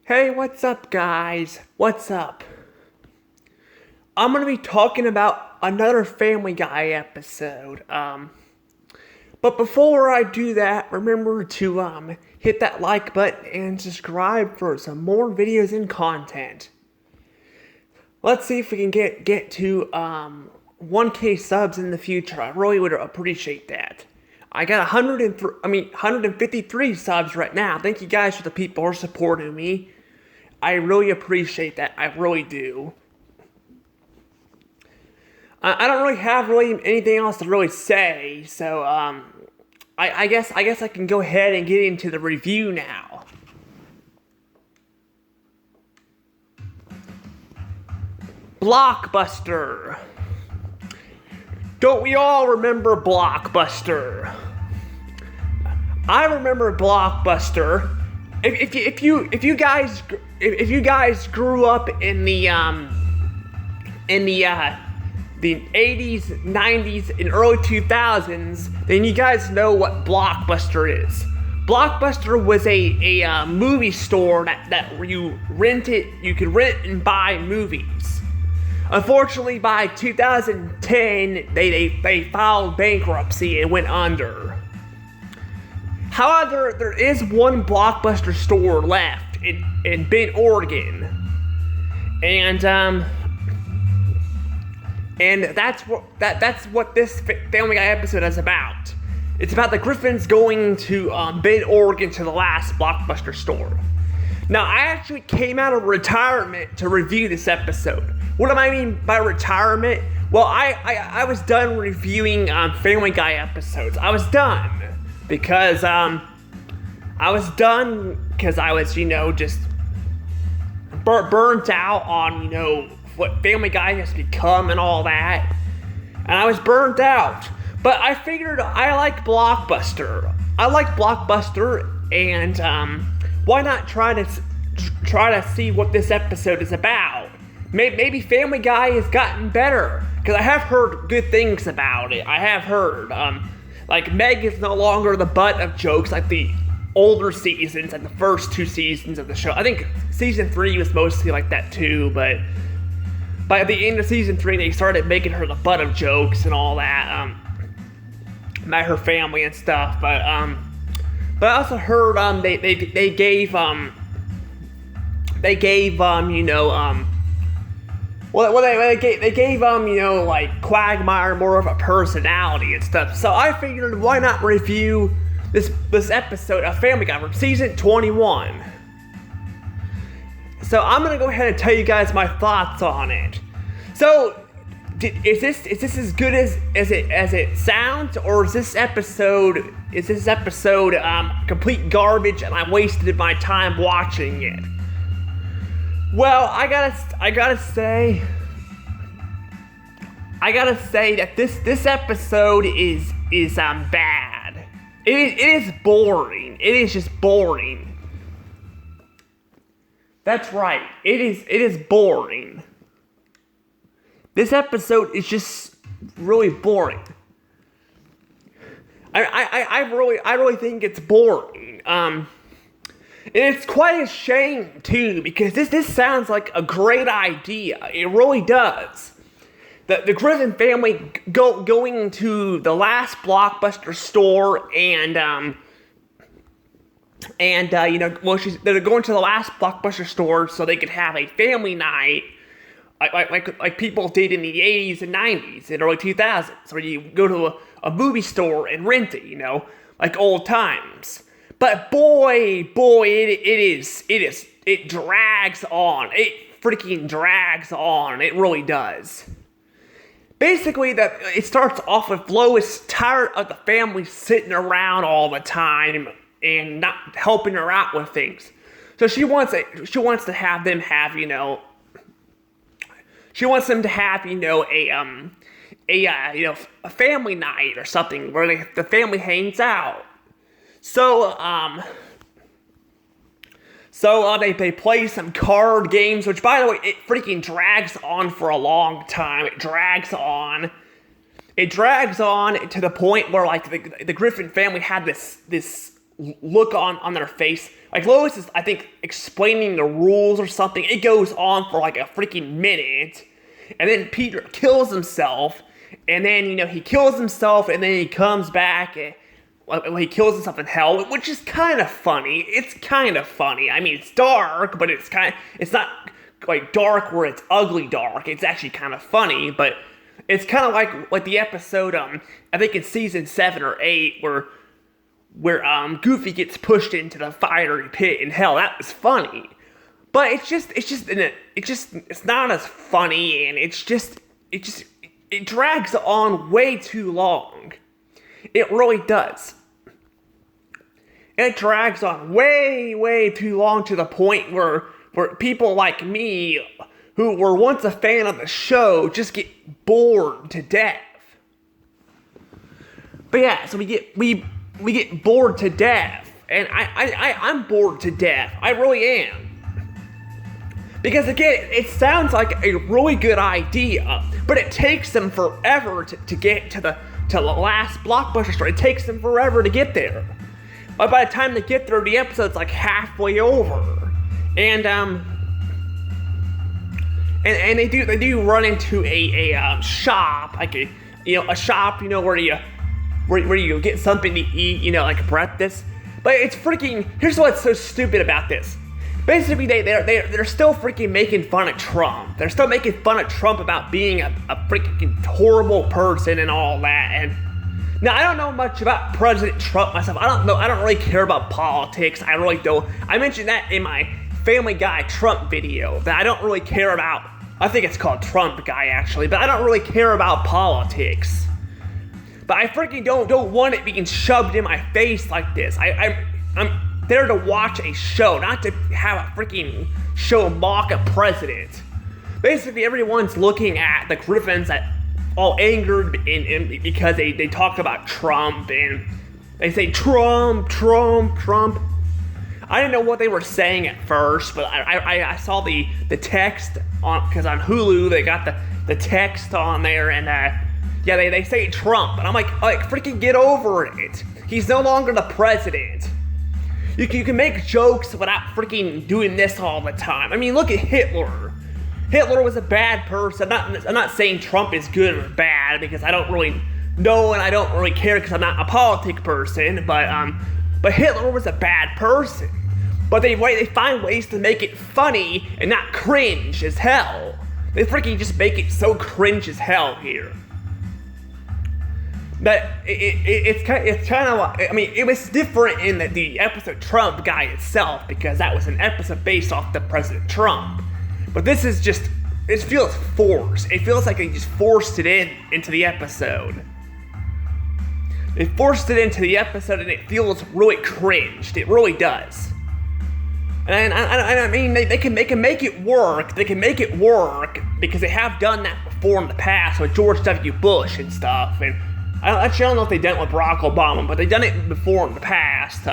Hey, what's up, guys? What's up? I'm gonna be talking about another Family Guy episode. But before I do that, remember to hit that like button and subscribe for some more videos and content. Let's see if we can get to 1K subs in the future. I really would appreciate that. I got 153 subs right now. Thank you guys for the people who are supporting me. I really appreciate that. I really do. I don't really have anything else to really say, so I guess I can go ahead and get into the review now. Blockbuster. Don't we all remember Blockbuster? I remember Blockbuster. If you guys grew up in the 80s, 90s, and early 2000s, then you guys know what Blockbuster is. Blockbuster was a movie store that you could rent and buy movies. Unfortunately, by 2010, they filed bankruptcy and went under. However, there is one Blockbuster store left in Bend, Oregon, and that's what this Family Guy episode is about. It's about the Griffins going to Bend, Oregon, to the last Blockbuster store. Now, I actually came out of retirement to review this episode. What do I mean by retirement? Well, I was done reviewing Family Guy episodes. I was done because I was, just burnt out on, what Family Guy has become and all that. And I was burnt out. But I figured I like Blockbuster. And why not try to see what this episode is about? Maybe Family Guy has gotten better, because I have heard good things about it. I have heard, like Meg is no longer the butt of jokes like the older seasons, like the first two seasons of the show. I think season 3 was mostly like that too, but by the end of season 3, they started making her the butt of jokes and all that, about her family and stuff. But I also heard they gave like Quagmire more of a personality and stuff. So I figured, why not review this episode of Family Guy from season 21. So I'm gonna go ahead and tell you guys my thoughts on it. So, is this as good as it sounds, or is this episode complete garbage and I wasted my time watching it? Well, I gotta say that this episode is bad. It is boring. It is just boring. That's right. It is boring. This episode is just really boring. I really think it's boring. And it's quite a shame too, because this sounds like a great idea. It really does. The Griffin family going to the last Blockbuster store and they're going to the last Blockbuster store so they could have a family night, like people did in the 80s and 90s and early 2000s, where you go to a movie store and rent it, like old times. But boy, it drags on. It freaking drags on. It really does. Basically, it starts off with Lois tired of the family sitting around all the time and not helping her out with things. So she wants to have them have, she wants them to have, a family night or something where the family hangs out. So they play some card games, which, by the way, it freaking drags on for a long time. It drags on to the point where, like, the Griffin family had this look on their face. Like Lois is, I think, explaining the rules or something. It goes on for like a freaking minute, and then Peter kills himself, and then he kills himself, and then he comes back and he kills himself in hell, which is kind of funny. It's kind of funny. I mean, it's dark, but it's not like dark where it's ugly dark. It's actually kind of funny, but it's kind of like the episode I think in season 7 or 8 where Goofy gets pushed into the fiery pit in hell. That was funny, but it's not as funny, and it drags on way too long. It really does. It drags on way too long to the point where people like me, who were once a fan of the show, just get bored to death. But yeah, so we get bored to death, and I'm bored to death. I really am. Because again, it sounds like a really good idea, but it takes them forever to get to the last Blockbuster store. It takes them forever to get there. But by the time they get there, the episode's like halfway over, and they do run into a shop, like a shop, where you get something to eat, like breakfast. But it's freaking. Here's what's so stupid about this. Basically, they're still freaking making fun of Trump. They're still making fun of Trump about being a freaking horrible person and all that. And now, I don't know much about President Trump myself. I don't really care about politics. I really don't. I mentioned that in my Family Guy Trump video, that I don't really care about. I think it's called Trump Guy, actually. But I don't really care about politics. But I freaking don't want it being shoved in my face like this. I'm there to watch a show, not to have a freaking show mock a president. Basically, everyone's looking at the Griffins all angered because they talk about Trump, and they say Trump. I didn't know what they were saying at first, but I saw the text on, because on Hulu they got the text on there, and yeah, they say Trump, and I'm like freaking get over it. He's no longer the president. You can make jokes without freaking doing this all the time. I mean, look at Hitler. Hitler was a bad person. I'm not saying Trump is good or bad, because I don't really know, and I don't really care because I'm not a politic person. But Hitler was a bad person. But they find ways to make it funny and not cringe as hell. They freaking just make it so cringe as hell here. But it's kind of like, I mean, it was different in the episode Trump Guy itself, because that was an episode based off the President Trump. But this is just, it feels forced. It feels like they just forced it into the episode. They forced it into the episode, and it feels really cringed. It really does. And I mean, they can make it work. They can make it work because they have done that before in the past with George W. Bush and stuff. And I don't know if they've done it with Barack Obama, but they've done it before in the past.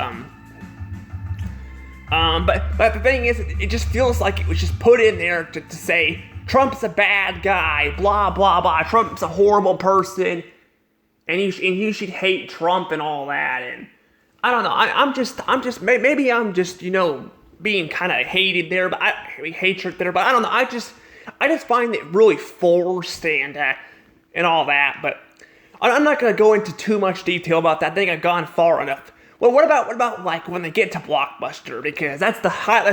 But the thing is, it just feels like it was just put in there to say Trump's a bad guy, blah blah blah. Trump's a horrible person, and you should hate Trump and all that. And I don't know. I'm just maybe I'm just being kind of hated there, but hatred there. But I don't know. I just find it really forced and all that. But I'm not gonna go into too much detail about that. I think I've gone far enough. Well, what about like when they get to Blockbuster? Because that's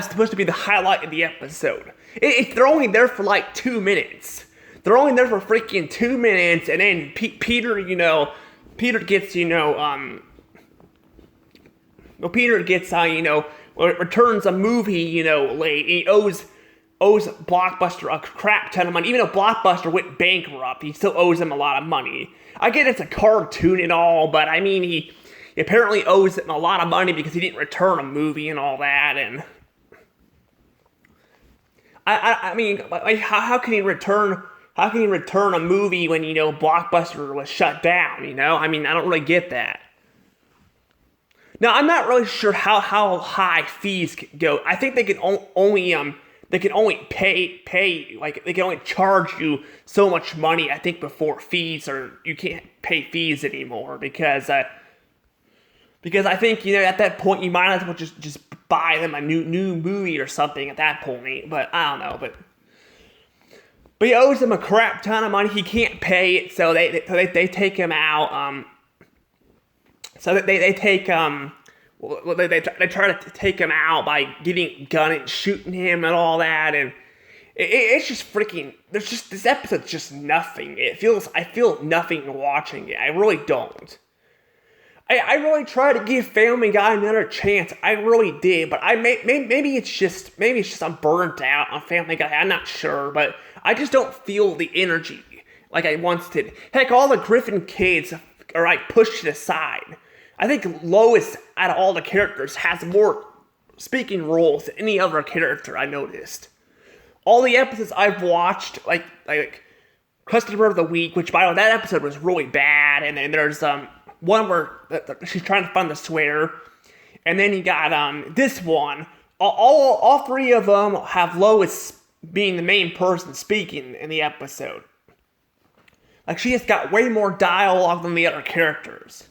supposed to be the highlight of the episode. They're only there for like 2 minutes. They're only there for freaking 2 minutes, and then Peter gets returns a movie late. He owes Blockbuster a crap ton of money. Even though Blockbuster went bankrupt, he still owes him a lot of money. I get it's a cartoon and all, but I mean he apparently owes him a lot of money because he didn't return a movie and all that. And I mean, like, how can he return a movie when Blockbuster was shut down? I mean, I don't really get that. Now, I'm not really sure how high fees can go. I think they can only pay like they can only charge you so much money. I think before fees, or you can't pay fees anymore because Because I think, at that point you might as well just buy them a new movie or something at that point. But I don't know. But he owes them a crap ton of money. He can't pay it, so they take him out. So they take they try to take him out by getting a gun and shooting him and all that, and it's just freaking. This episode's just nothing. I feel nothing watching it. I really don't. I really tried to give Family Guy another chance. I really did, but maybe it's just I'm burnt out on Family Guy. I'm not sure, but I just don't feel the energy like I once did. Heck, all the Griffin kids are like pushed aside. I think Lois, out of all the characters, has more speaking roles than any other character I noticed. All the episodes I've watched, like Customer of the Week, which by the way, that episode was really bad, and then there's one where she's trying to find the sweater, and then you got this one. All three of them have Lois being the main person speaking in the episode. Like, she has got way more dialogue than the other characters.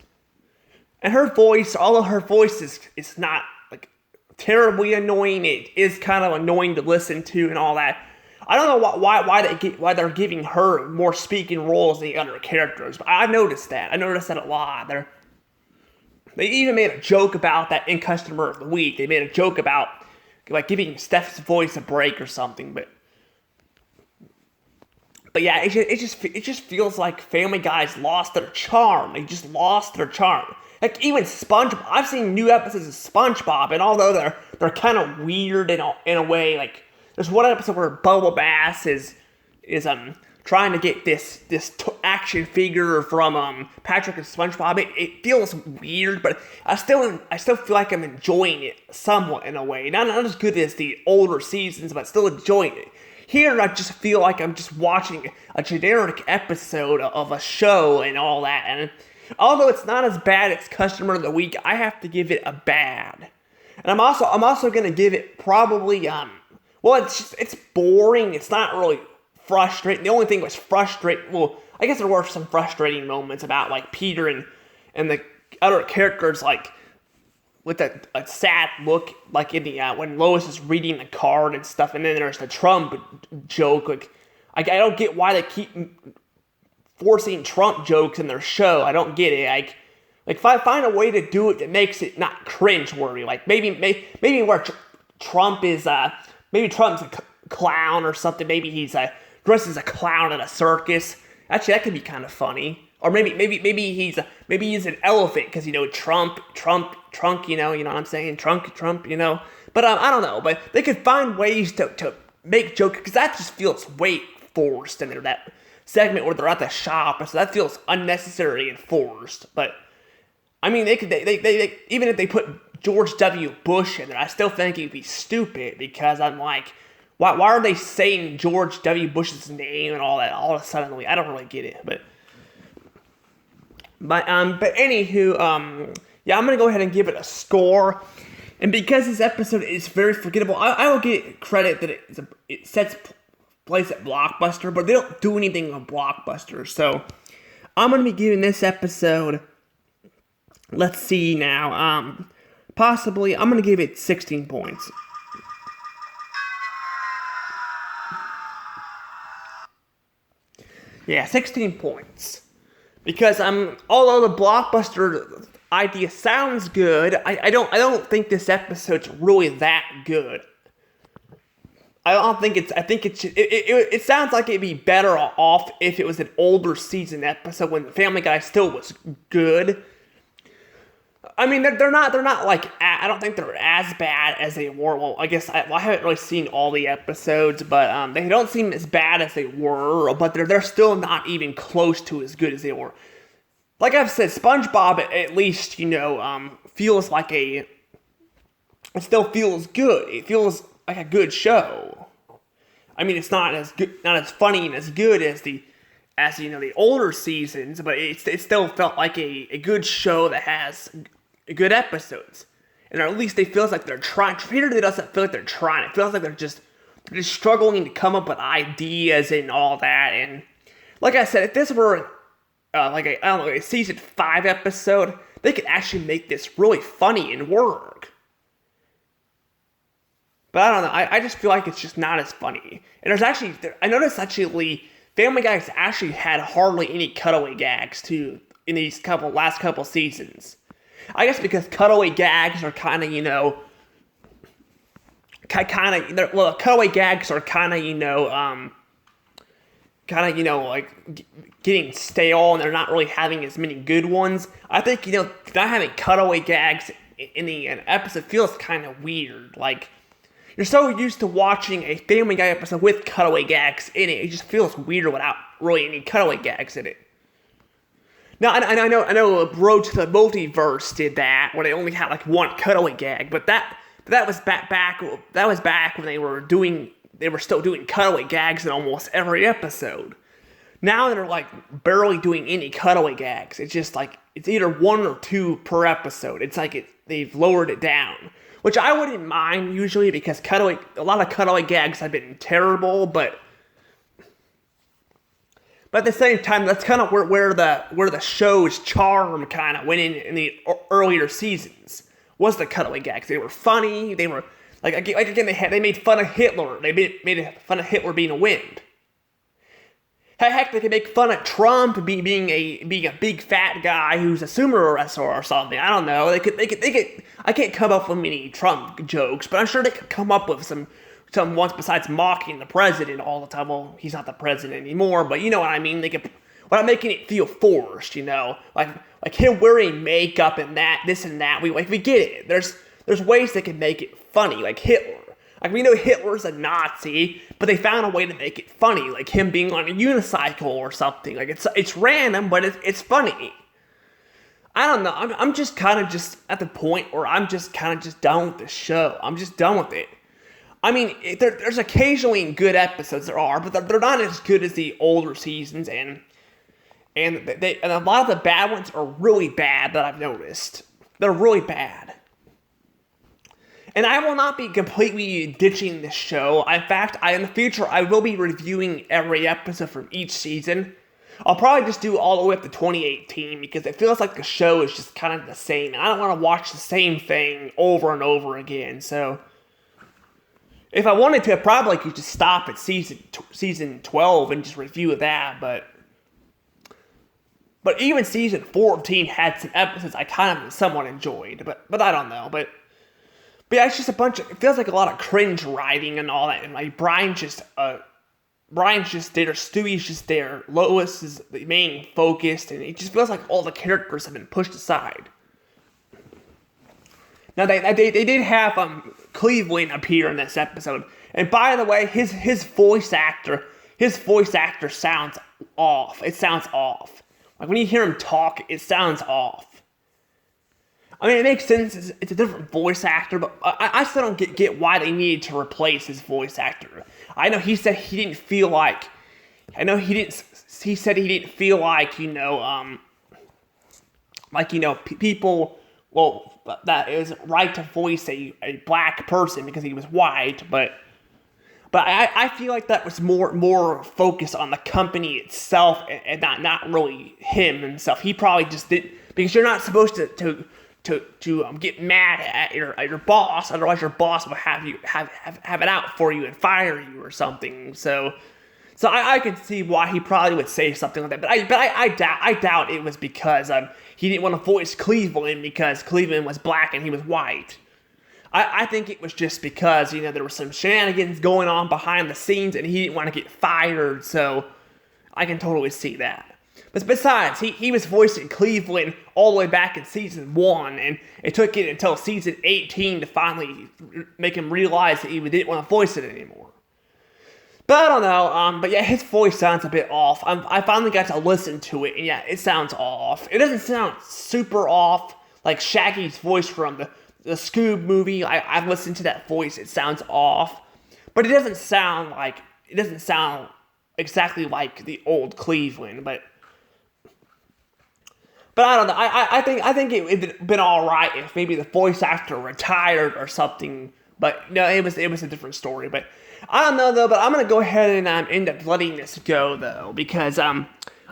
And her voice, although her voice is not like terribly annoying, it is kind of annoying to listen to and all that. I don't know why they're giving her more speaking roles than the other characters, but I noticed that. I noticed that a lot. They even made a joke about that in Customer of the Week. They made a joke about like giving Steph's voice a break or something, but yeah, it just feels like Family Guy's lost their charm. They just lost their charm. Like, even SpongeBob, I've seen new episodes of SpongeBob, and although they're kind of weird in a way, like, there's one episode where Bubble Bass is trying to get this action figure from Patrick and SpongeBob. It feels weird, but I still feel like I'm enjoying it somewhat in a way. Not as good as the older seasons, but still enjoying it. Here, I just feel like I'm just watching a generic episode of a show and all that, and although it's not as bad as Customer of the Week, I have to give it a bad. And I'm also gonna give it probably it's boring. It's not really frustrating. The only thing was frustrating. Well, I guess there were some frustrating moments about like Peter and the other characters, like with a sad look, like in the when Lois is reading the card and stuff, and then there's the Trump joke. Like I don't get why they keep forcing Trump jokes in their show. I don't get it. Like find a way to do it that makes it not cringe-worthy. Like maybe where Trump is maybe Trump's a clown or something. Maybe he's dressed as a clown at a circus. Actually, that could be kind of funny. Or maybe he's an elephant because Trump. You know what I'm saying? Trump. But I don't know. But they could find ways to make jokes, because that just feels way forced in there. That segment where they're at the shop, so that feels unnecessary and forced. But I mean, they even if they put George W. Bush in there, I still think it'd be stupid, because I'm like, why are they saying George W. Bush's name and all that all of a sudden? I don't really get it, but anywho, yeah, I'm gonna go ahead and give it a score. And because this episode is very forgettable, I will get credit that it sets place at Blockbuster, but they don't do anything on Blockbuster. So I'm gonna be giving this episode, let's see now, possibly I'm gonna give it 16 points. Yeah, 16 points. Because although the Blockbuster idea sounds good, I don't think this episode's really that good. It sounds like it'd be better off if it was an older season episode when Family Guy still was good. I mean, they're not like, I don't think they're as bad as they were. Well, I guess I haven't really seen all the episodes, but they don't seem as bad as they were, but they're still not even close to as good as they were. Like I've said, SpongeBob at least, feels like it still feels good. It feels like a good show. I mean, it's not as good, not as funny and as good as the older seasons, but it still felt like a good show that has good episodes. And at least it feels like they're trying. Peter doesn't feel like they're trying. It feels like they're just struggling to come up with ideas and all that. And like I said, if this were a season 5 episode, they could actually make this really funny and work. But I don't know, I just feel like it's just not as funny. And I noticed actually, Family Guy's actually had hardly any cutaway gags too in these last couple seasons. I guess because cutaway gags are kind of, cutaway gags are like getting stale, and they're not really having as many good ones. I think, not having cutaway gags in the episode feels kind of weird. Like, you're so used to watching a Family Guy episode with cutaway gags in it. It just feels weird without really any cutaway gags in it. Now, I know Road to the Multiverse did that, where they only had like one cutaway gag, but that was back when they were still doing cutaway gags in almost every episode. Now they're like barely doing any cutaway gags. It's just like it's either one or two per episode. It's like they've lowered it down, which I wouldn't mind usually, because a lot of cutaway gags have been terrible, but at the same time, that's kind of where the show's charm kind of went in the earlier seasons, was the cutaway gags. They were funny. They were like again they made fun of Hitler. They made fun of Hitler being a wind. Heck, they could make fun of Trump being a big fat guy who's a sumo wrestler or something. I don't know. They could. I can't come up with many Trump jokes, but I'm sure they could come up with some ones besides mocking the president all the time. Well, he's not the president anymore, but you know what I mean. They could, without making it feel forced, like him wearing makeup and this and that. We get it. There's ways they can make it funny, like Hitler. Like, we know Hitler's a Nazi, but they found a way to make it funny, like him being on a unicycle or something. Like, it's random, but it's funny. I don't know. I'm just kind of just at the point where I'm just kind of just done with the show. I'm just done with it. I mean, there's occasionally good episodes, but they're not as good as the older seasons, and a lot of the bad ones are really bad that I've noticed. They're really bad. And I will not be completely ditching this show. In fact, in the future, I will be reviewing every episode from each season. I'll probably just do all the way up to 2018, because it feels like the show is just kind of the same, and I don't want to watch the same thing over and over again. So if I wanted to, I probably could just stop at season 12 and just review that, but even season 14 had some episodes I kind of somewhat enjoyed, but I don't know, but yeah, it's just it feels like a lot of cringe writing and all that, and like Brian's just there, Stewie's just there, Lois is the main focus, and it just feels like all the characters have been pushed aside. Now, they did have Cleveland appear in this episode, and by the way, his voice actor sounds off. It sounds off. Like, when you hear him talk, it sounds off. I mean, it makes sense. It's a different voice actor, but I still don't get why they needed to replace his voice actor. I know he said he didn't feel like. He said he didn't feel like people. Well, that it was right to voice a black person because he was white, but I feel like that was more focused on the company itself and not really him himself. He probably just did, because you're not supposed to get mad at your boss, otherwise your boss will have it out for you and fire you or something. So I can see why he probably would say something like that. But I doubt it was because he didn't want to voice Cleveland because Cleveland was black and he was white. I think it was just because there were some shenanigans going on behind the scenes and he didn't want to get fired. So I can totally see that. But besides, he was voicing Cleveland all the way back in season 1, and it took it until season 18 to finally make him realize that he didn't want to voice it anymore. But I don't know, but yeah, his voice sounds a bit off. I finally got to listen to it, and yeah, it sounds off. It doesn't sound super off, like Shaggy's voice from the Scoob movie. I've listened to that voice, it sounds off. But it doesn't sound exactly like the old Cleveland, but I don't know. I think it would have been all right if maybe the voice actor retired or something. But no, it was a different story. But I don't know though. But I'm gonna go ahead and end up letting this go though, because I'm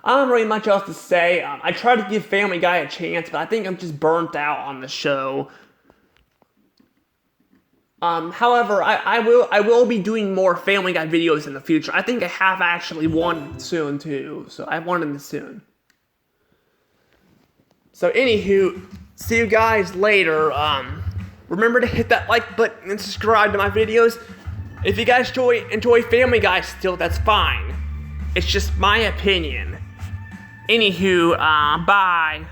I don't really much else to say. I tried to give Family Guy a chance, but I think I'm just burnt out on the show. However, I will be doing more Family Guy videos in the future. I think I have actually one soon too, so I have one in the soon. So anywho, see you guys later. Remember to hit that like button and subscribe to my videos. If you guys enjoy Family Guy still, that's fine. It's just my opinion. Anywho, bye.